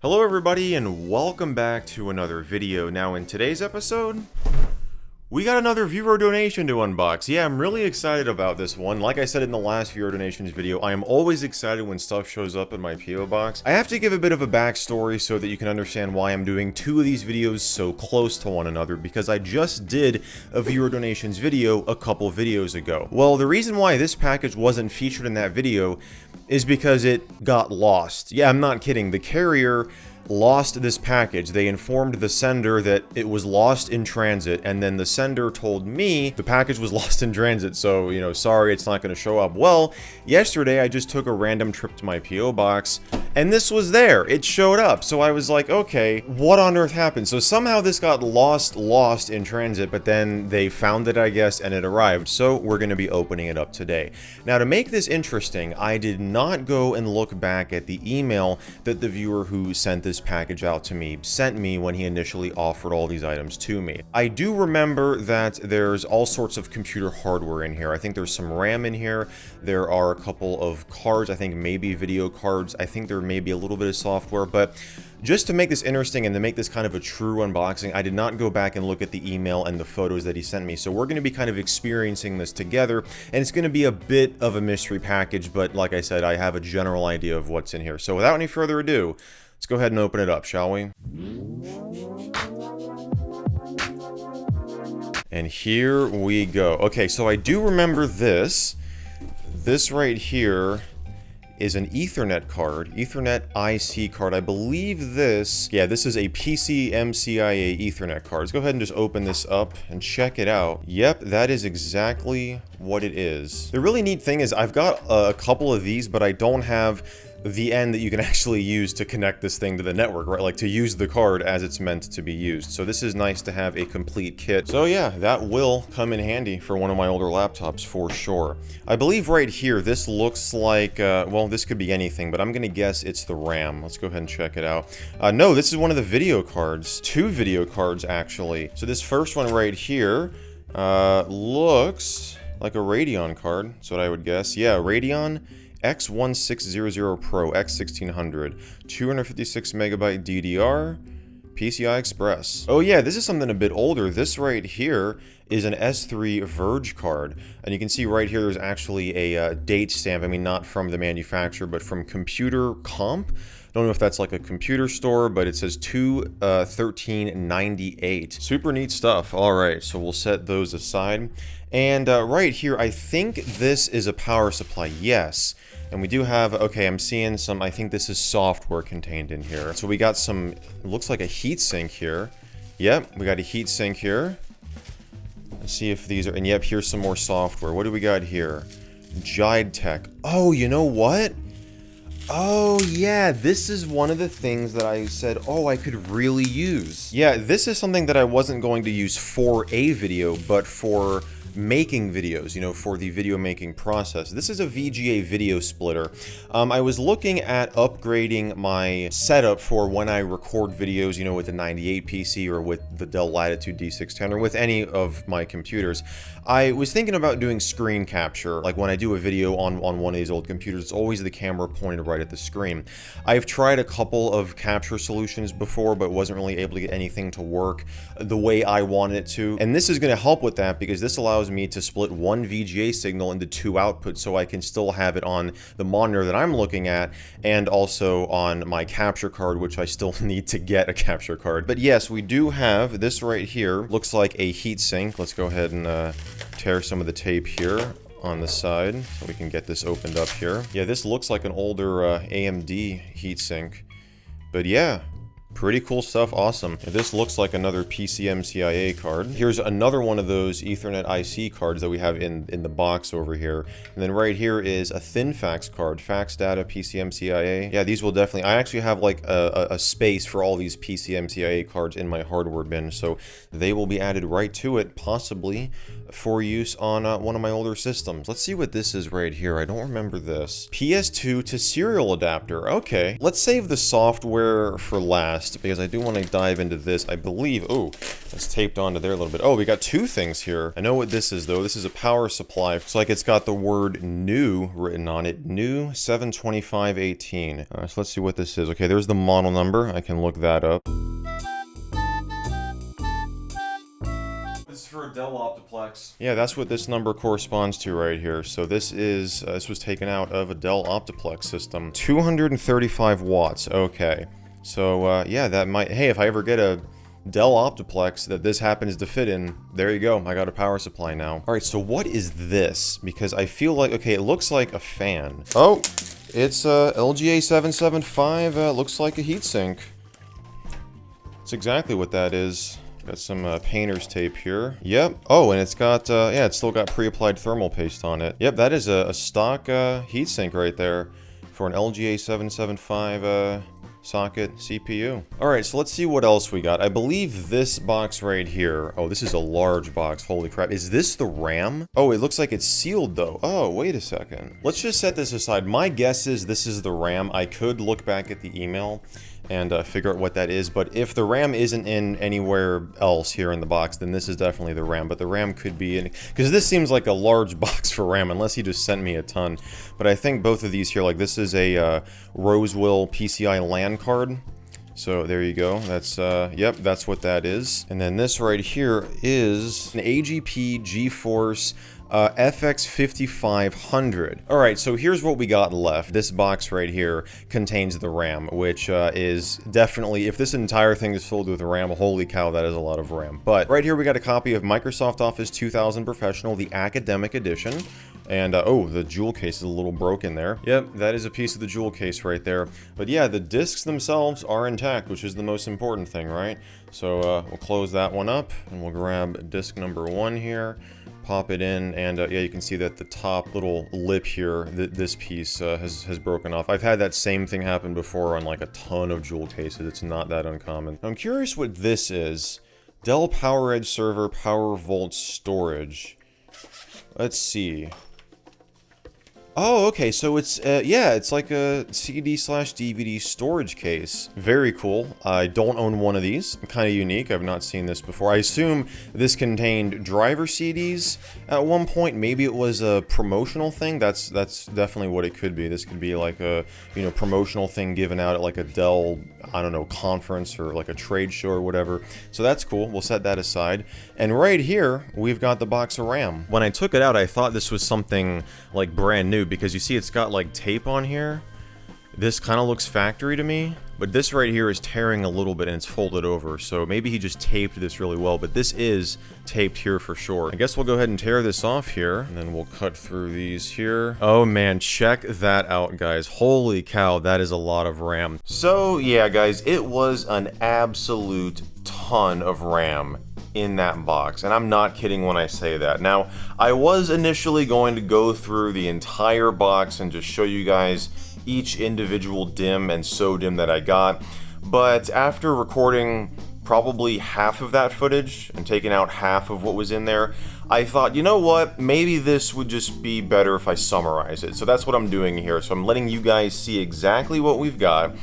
Hello everybody and welcome back to another video. Now in today's episode, we got another viewer donation to unbox. Yeah, I'm really excited about this one. Like I said in the last viewer donations video, I am always excited when stuff shows up in my PO box. I have to give a bit of a backstory so that you can understand why I'm doing two of these videos so close to one another, because I just did a viewer donations video a couple videos ago. Well, the reason why this package wasn't featured in that video is because it got lost. Yeah, I'm not kidding. The carrier lost this package. They informed the sender that it was lost in transit, and then the sender told me the package was lost in transit, so, you know, sorry, it's not going to show up. Well, yesterday I just took a random trip to my PO box, and this was there. It showed up, so I was like, okay, what on earth happened? So somehow this got lost in transit, but then they found it, I guess, and it arrived, so we're going to be opening it up today. Now, to make this interesting, I did not go and look back at the email that the viewer who sent this package out to me sent me when he initially offered all these items to me. I do remember that there's all sorts of computer hardware in here. I think there's some RAM in here. There are a couple of cards, I think maybe video cards. I think there may be a little bit of software, but just to make this interesting and to make this kind of a true unboxing, I did not go back and look at the email and the photos that he sent me. So we're going to be kind of experiencing this together, and it's going to be a bit of a mystery package, but like I said, I have a general idea of what's in here. So without any further ado, let's go ahead and open it up, shall we? And here we go. Okay, so I do remember this. This right here is an Ethernet card, Ethernet IC card. I believe this, yeah, this is a PCMCIA Ethernet card. Let's go ahead and just open this up and check it out. Yep, that is exactly what it is. The really neat thing is I've got a couple of these, but I don't have the end that you can actually use to connect this thing to the network, right? Like to use the card as it's meant to be used. So this is nice to have a complete kit. So yeah, that will come in handy for one of my older laptops for sure. I believe right here, this looks like, well, this could be anything, but I'm gonna guess it's the RAM. Let's go ahead and check it out. No, this is one of the video cards. Two video cards, actually. So this first one right here looks like a Radeon card. That's what I would guess. Yeah, Radeon X1600 Pro X1600, 256 megabyte DDR, PCI Express. Oh yeah, this is something a bit older. This right here is an S3 Verge card, and you can see right here there's actually a date stamp. I mean, not from the manufacturer, but from Computer Comp. Don't know if that's like a computer store, but it says 2/13/98. Super neat stuff. All right, so we'll set those aside. And right here, I think this is a power supply. Yes. And we do have, okay, I'm seeing some, I think this is software contained in here. So we got some, it looks like a heatsink here. Yep, we got a heatsink here. Let's see if these are, and yep, here's some more software. What do we got here? JIDE. Oh, you know what? Oh yeah, this is one of the things that I said, oh, I could really use. Yeah, this is something that I wasn't going to use for a video, but for making videos, you know, for the video making process. This is a VGA video splitter. I was looking at upgrading my setup for when I record videos, you know, with the 98 PC or with the Dell Latitude D610 or with any of my computers. I was thinking about doing screen capture. Like when I do a video on one of these old computers, it's always the camera pointed right at the screen. I've tried a couple of capture solutions before, but wasn't really able to get anything to work the way I wanted it to. And this is going to help with that because this allows me to split one VGA signal into two outputs, so I can still have it on the monitor that I'm looking at and also on my capture card, which I still need to get a capture card. But yes, we do have this right here. Looks like a heatsink. Let's go ahead and tear some of the tape here on the side so we can get this opened up here. Yeah, this looks like an older AMD heatsink, but yeah, pretty cool stuff. Awesome. This looks like another PCMCIA card. Here's another one of those Ethernet IC cards that we have in the box over here. And then right here is a thin fax card, fax data PCMCIA. Yeah, these will definitely, I actually have like a space for all these PCMCIA cards in my hardware bin, so they will be added right to it, possibly for use on one of my older systems. Let's see what this is right here. I don't remember this. PS2 to serial adapter. Okay, let's save the software for last. last, because I do want to dive into this. I believe, oh, it's taped onto there a little bit. Oh, we got two things here. I know what this is, though. This is a power supply. It's like it's got the word new written on it. New 72518. So let's see what this is. Okay, there's the model number. I can look that up. This is for a Dell Optiplex. Yeah, that's what this number corresponds to right here. So this is, this was taken out of a Dell Optiplex system. 235 watts, okay. So, yeah, that might, hey, if I ever get a Dell Optiplex that this happens to fit in, there you go, I got a power supply now. Alright, so what is this? Because I feel like, okay, it looks like a fan. Oh, it's LGA 775, looks like a heatsink. That's exactly what that is. Got some painter's tape here. Yep. Oh, and it's got, yeah, it's still got pre-applied thermal paste on it. Yep, that is a stock heatsink right there for an LGA 775 socket CPU. Alright, so let's see what else we got. I believe this box right here, oh, this is a large box, holy crap. Is this the RAM? Oh, it looks like it's sealed though. Oh, wait a second. Let's just set this aside. My guess is this is the RAM. I could look back at the email and figure out what that is, but if the RAM isn't in anywhere else here in the box, then this is definitely the RAM, but the RAM could be in, because this seems like a large box for RAM, unless he just sent me a ton. But I think both of these here, like this is a Rosewill PCI LAN card. So there you go, that's, yep, that's what that is. And then this right here is an AGP GeForce FX 5500. Alright, so here's what we got left. This box right here contains the RAM, which is definitely, if this entire thing is filled with RAM, holy cow, that is a lot of RAM. But right here we got a copy of Microsoft Office 2000 Professional, the Academic Edition. And, oh, the jewel case is a little broken there. Yep, that is a piece of the jewel case right there. But yeah, the discs themselves are intact, which is the most important thing, right? So, we'll close that one up, and we'll grab disc number 1 here, pop it in, and, yeah, you can see that the top little lip here, this piece, has broken off. I've had that same thing happen before on, like, a ton of jewel cases. It's not that uncommon. I'm curious what this is. Dell PowerEdge Server PowerVolt Storage. Let's see. Oh, okay, so it's, yeah, it's like a CD/DVD storage case. Very cool. I don't own one of these. Kind of unique. I've not seen this before. I assume this contained driver CDs at one point. Maybe it was a promotional thing. That's definitely what it could be. This could be like a, you know, promotional thing given out at like a Dell, I don't know, conference or like a trade show or whatever. So that's cool. We'll set that aside. And right here, we've got the box of RAM. When I took it out, I thought this was something like brand new, because you see it's got like tape on here. This kind of looks factory to me, but this right here is tearing a little bit and it's folded over, so maybe he just taped this really well, but this is taped here for sure. I guess we'll go ahead and tear this off here, and then we'll cut through these here. Oh man, check that out, guys. Holy cow, that is a lot of RAM. So yeah, guys, it was an absolute ton of RAM in that box, and I'm not kidding when I say that. Now, I was initially going to go through the entire box and just show you guys each individual DIMM and SO-DIMM that I got, but after recording probably half of that footage and taking out half of what was in there, I thought, you know what, maybe this would just be better if I summarize it. So that's what I'm doing here. So I'm letting you guys see exactly what we've got.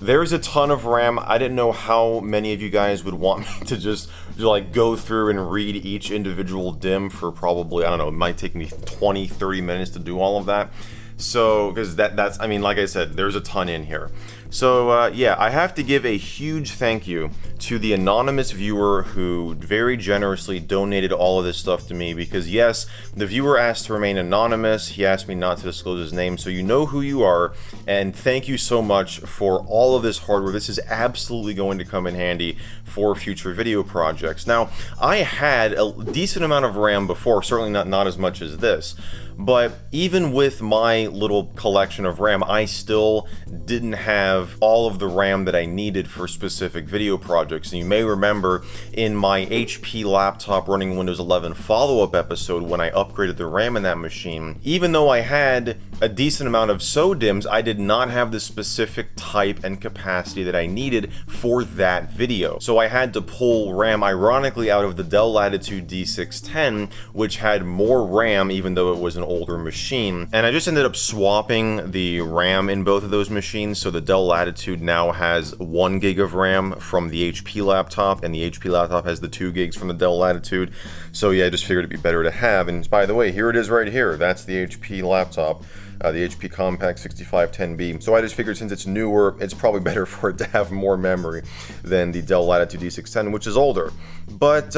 There's a ton of RAM. I didn't know how many of you guys would want me to just like go through and read each individual DIMM for probably, I don't know, it might take me 20, 30 minutes to do all of that. So, because that's, I mean, like I said, there's a ton in here. So, yeah, I have to give a huge thank you to the anonymous viewer who very generously donated all of this stuff to me, because yes, the viewer asked to remain anonymous. He asked me not to disclose his name, so you know who you are, and thank you so much for all of this hardware. This is absolutely going to come in handy for future video projects. Now, I had a decent amount of RAM before, certainly not as much as this, but even with my little collection of RAM, I still didn't have all of the RAM that I needed for specific video projects. And you may remember in my HP laptop running Windows 11 follow-up episode when I upgraded the RAM in that machine, even though I had a decent amount of SO-DIMMs, I did not have the specific type and capacity that I needed for that video. So I had to pull RAM, ironically, out of the Dell Latitude D610, which had more RAM even though it was an older machine. And I just ended up swapping the RAM in both of those machines, so the Dell Latitude now has 1 gig of RAM from the HP laptop, and the HP laptop has the 2 gigs from the Dell Latitude. So yeah, I just figured it'd be better to have. And by the way, here it is right here. That's the HP laptop. The HP Compact 6510B. So I just figured since it's newer, it's probably better for it to have more memory than the Dell Latitude D610, which is older. But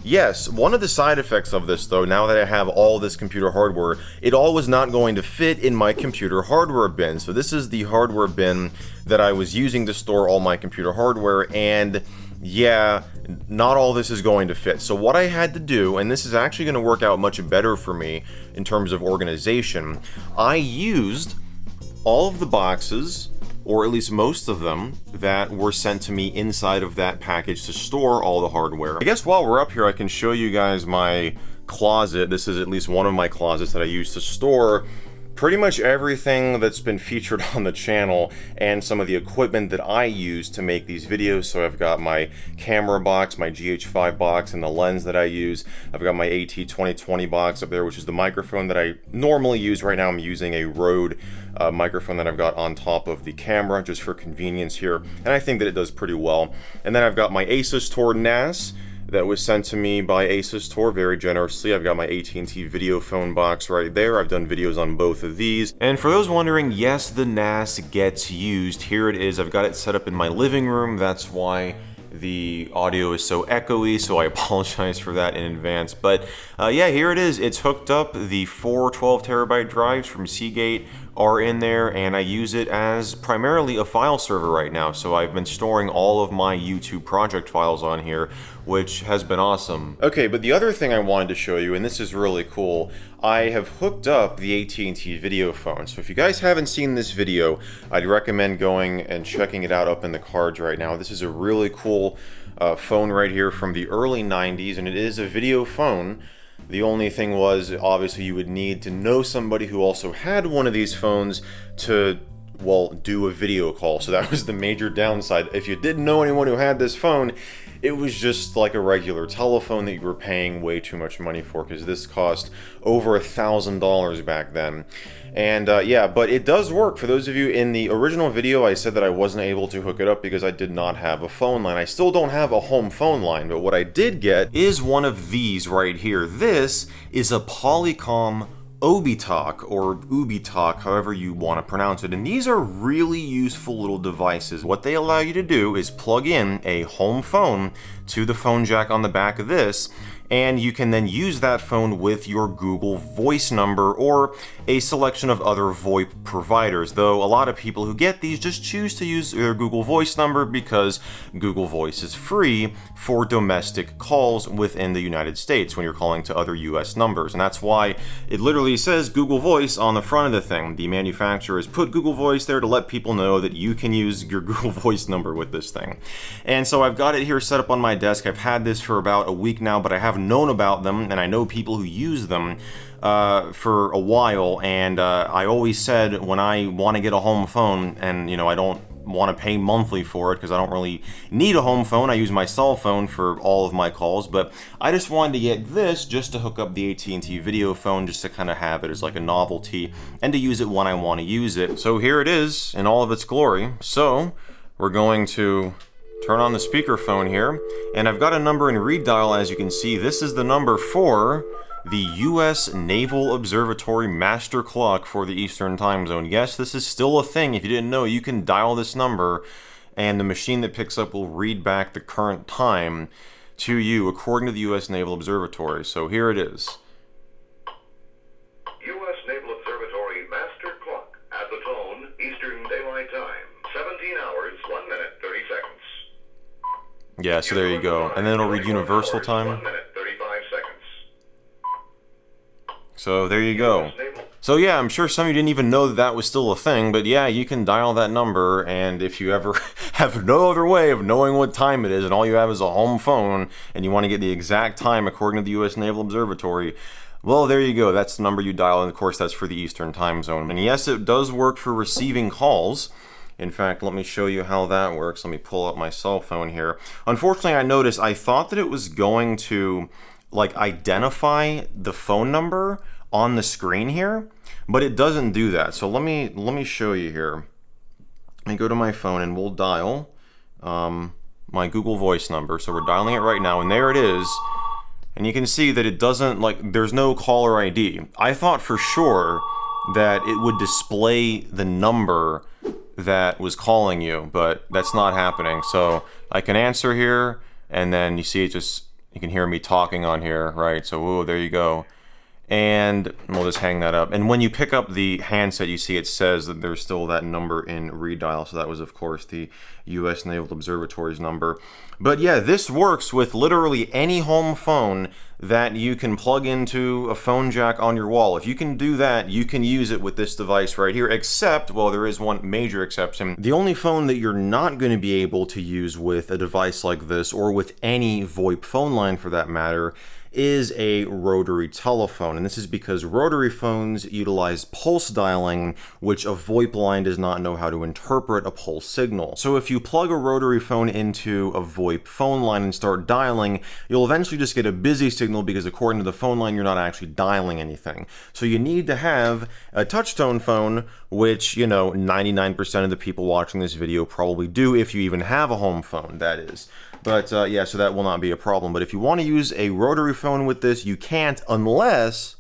yes, one of the side effects of this though, now that I have all this computer hardware, it all was not going to fit in my computer hardware bin. So this is the hardware bin that I was using to store all my computer hardware, and yeah, not all this is going to fit. So what I had to do, and this is actually going to work out much better for me in terms of organization, I used all of the boxes, or at least most of them, that were sent to me inside of that package to store all the hardware. I guess while we're up here, I can show you guys my closet. This is at least one of my closets that I use to store pretty much everything that's been featured on the channel and some of the equipment that I use to make these videos. So I've got my camera box, my GH5 box, and the lens that I use. I've got my AT2020 box up there, which is the microphone that I normally use. Right now I'm using a Rode microphone that I've got on top of the camera just for convenience here, and I think that it does pretty well. And then I've got my Asus Tor NAS that was sent to me by Asus Tor very generously. I've got my AT&T video phone box right there. I've done videos on both of these. And for those wondering, yes, the NAS gets used. Here it is. I've got it set up in my living room. That's why the audio is so echoey, so I apologize for that in advance. But yeah, here it is. It's hooked up. The 4 12 terabyte drives from Seagate are in there, and I use it as primarily a file server right now. So I've been storing all of my YouTube project files on here, which has been awesome. Okay, but the other thing I wanted to show you, and this is really cool, I have hooked up the AT&T video phone. So if you guys haven't seen this video, I'd recommend going and checking it out up in the cards right now. This is a really cool phone right here from the early 90s, and it is a video phone. The only thing was, obviously, you would need to know somebody who also had one of these phones to, well, do a video call. So that was the major downside. If you didn't know anyone who had this phone, it was just like a regular telephone that you were paying way too much money for, because this cost over $1,000 back then. And yeah, but it does work. For those of you in the original video, I said that I wasn't able to hook it up because I did not have a phone line. I still don't have a home phone line, but what I did get is one of these right here. This is a Polycom Obitalk, or Ubitalk, however you want to pronounce it. And these are really useful little devices. What they allow you to do is plug in a home phone to the phone jack on the back of this, and you can then use that phone with your Google Voice number or a selection of other VoIP providers, though a lot of people who get these just choose to use their Google Voice number because Google Voice is free for domestic calls within the United States when you're calling to other US numbers. And that's why it literally says Google Voice on the front of the thing. The manufacturers put Google Voice there to let people know that you can use your Google Voice number with this thing. And so I've got it here set up on my desk. I've had this for about a week now, but I haven't known about them, and I know people who use them for a while, and I always said when I want to get a home phone, and you know, I don't want to pay monthly for it because I don't really need a home phone. I use my cell phone for all of my calls, but I just wanted to get this just to hook up the AT&T video phone, just to kind of have it as like a novelty and to use it when I want to use it. So here it is in all of its glory. So we're going to turn on the speakerphone here, and I've got a number in read dial. As you can see, this is the number for the U.S. Naval Observatory Master Clock for the Eastern Time Zone. Yes, this is still a thing. If you didn't know, you can dial this number, and the machine that picks up will read back the current time to you according to the U.S. Naval Observatory. So here it is. U.S. Naval Observatory Master Clock at the tone Eastern Daylight Time. 17 hours, 1 minute, 30 seconds. Yeah, so there you go. And then it'll read universal time. 1 minute, 35 seconds. So there you go. So yeah, I'm sure some of you didn't even know that that was still a thing, but yeah, you can dial that number, and if you ever have no other way of knowing what time it is, and all you have is a home phone, and you want to get the exact time according to the U.S. Naval Observatory, Well, there you go. That's the number you dial, and of course that's for the Eastern time zone. And yes, it does work for receiving calls. In fact, let me show you how that works. Let me pull up my cell phone here. Unfortunately, I noticed I thought that it was going to like identify the phone number on the screen here, but it doesn't do that. So let me show you here. Let me go to my phone and we'll dial my Google Voice number. So we're dialing it right now, and there it is. And you can see that it doesn't, like, there's no caller ID. I thought for sure that it would display the number that was calling you, but that's not happening. So I can answer here, and then you see it just, you can hear me talking on here, right? So, ooh, there you go. And we'll just hang that up. And when you pick up the handset, you see it says that there's still that number in redial. So that was, of course, the U.S. Naval Observatory's number. But yeah, this works with literally any home phone that you can plug into a phone jack on your wall. If you can do that, you can use it with this device right here, except, well, there is one major exception. The only phone that you're not going to be able to use with a device like this, or with any VoIP phone line for that matter, is a rotary telephone. And this is because rotary phones utilize pulse dialing, which a VoIP line does not know how to interpret a pulse signal. So if you plug a rotary phone into a VoIP phone line and start dialing, you'll eventually just get a busy signal because according to the phone line, you're not actually dialing anything. So you need to have a touchtone phone, which, you know, 99% of the people watching this video probably do, if you even have a home phone, that is. But yeah, so that will not be a problem. But if you want to use a rotary phone with this, you can't unless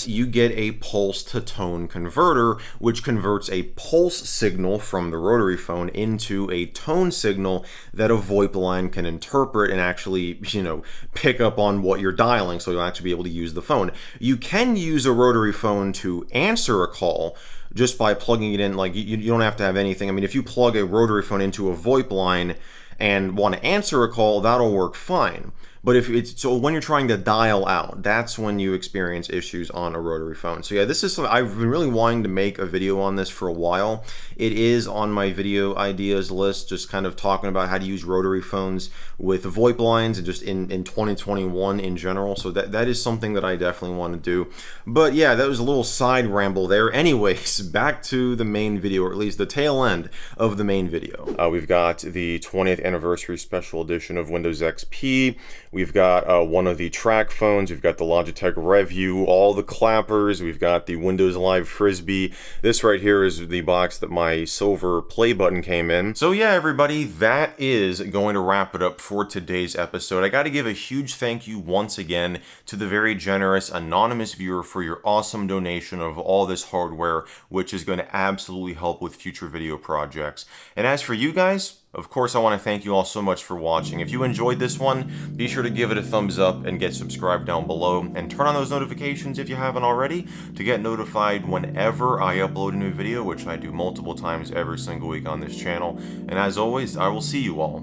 you get a pulse to tone converter, which converts a pulse signal from the rotary phone into a tone signal that a VoIP line can interpret and actually, you know, pick up on what you're dialing, so you'll actually be able to use the phone. You can use a rotary phone to answer a call just by plugging it in. Like, you don't have to have anything. I mean, if you plug a rotary phone into a VoIP line and want to answer a call, that'll work fine. But if it's, so when you're trying to dial out, that's when you experience issues on a rotary phone. So yeah, this is something I've been really wanting to make a video on this for a while. It is on my video ideas list, just kind of talking about how to use rotary phones with VoIP lines and just in 2021 in general. So that is something that I definitely want to do. But yeah, that was a little side ramble there. Anyways, back to the main video, or at least the tail end of the main video. We've got the 20th anniversary special edition of Windows XP. We've got one of the track phones, we've got the Logitech Review, all the clappers, we've got the Windows Live Frisbee. This right here is the box that my silver play button came in. So yeah, everybody, that is going to wrap it up for today's episode. I got to give a huge thank you once again to the very generous anonymous viewer for your awesome donation of all this hardware, which is going to absolutely help with future video projects. And as for you guys, of course, I want to thank you all so much for watching. If you enjoyed this one, be sure to give it a thumbs up and get subscribed down below, and turn on those notifications if you haven't already to get notified whenever I upload a new video, which I do multiple times every single week on this channel. And as always, I will see you all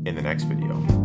in the next video.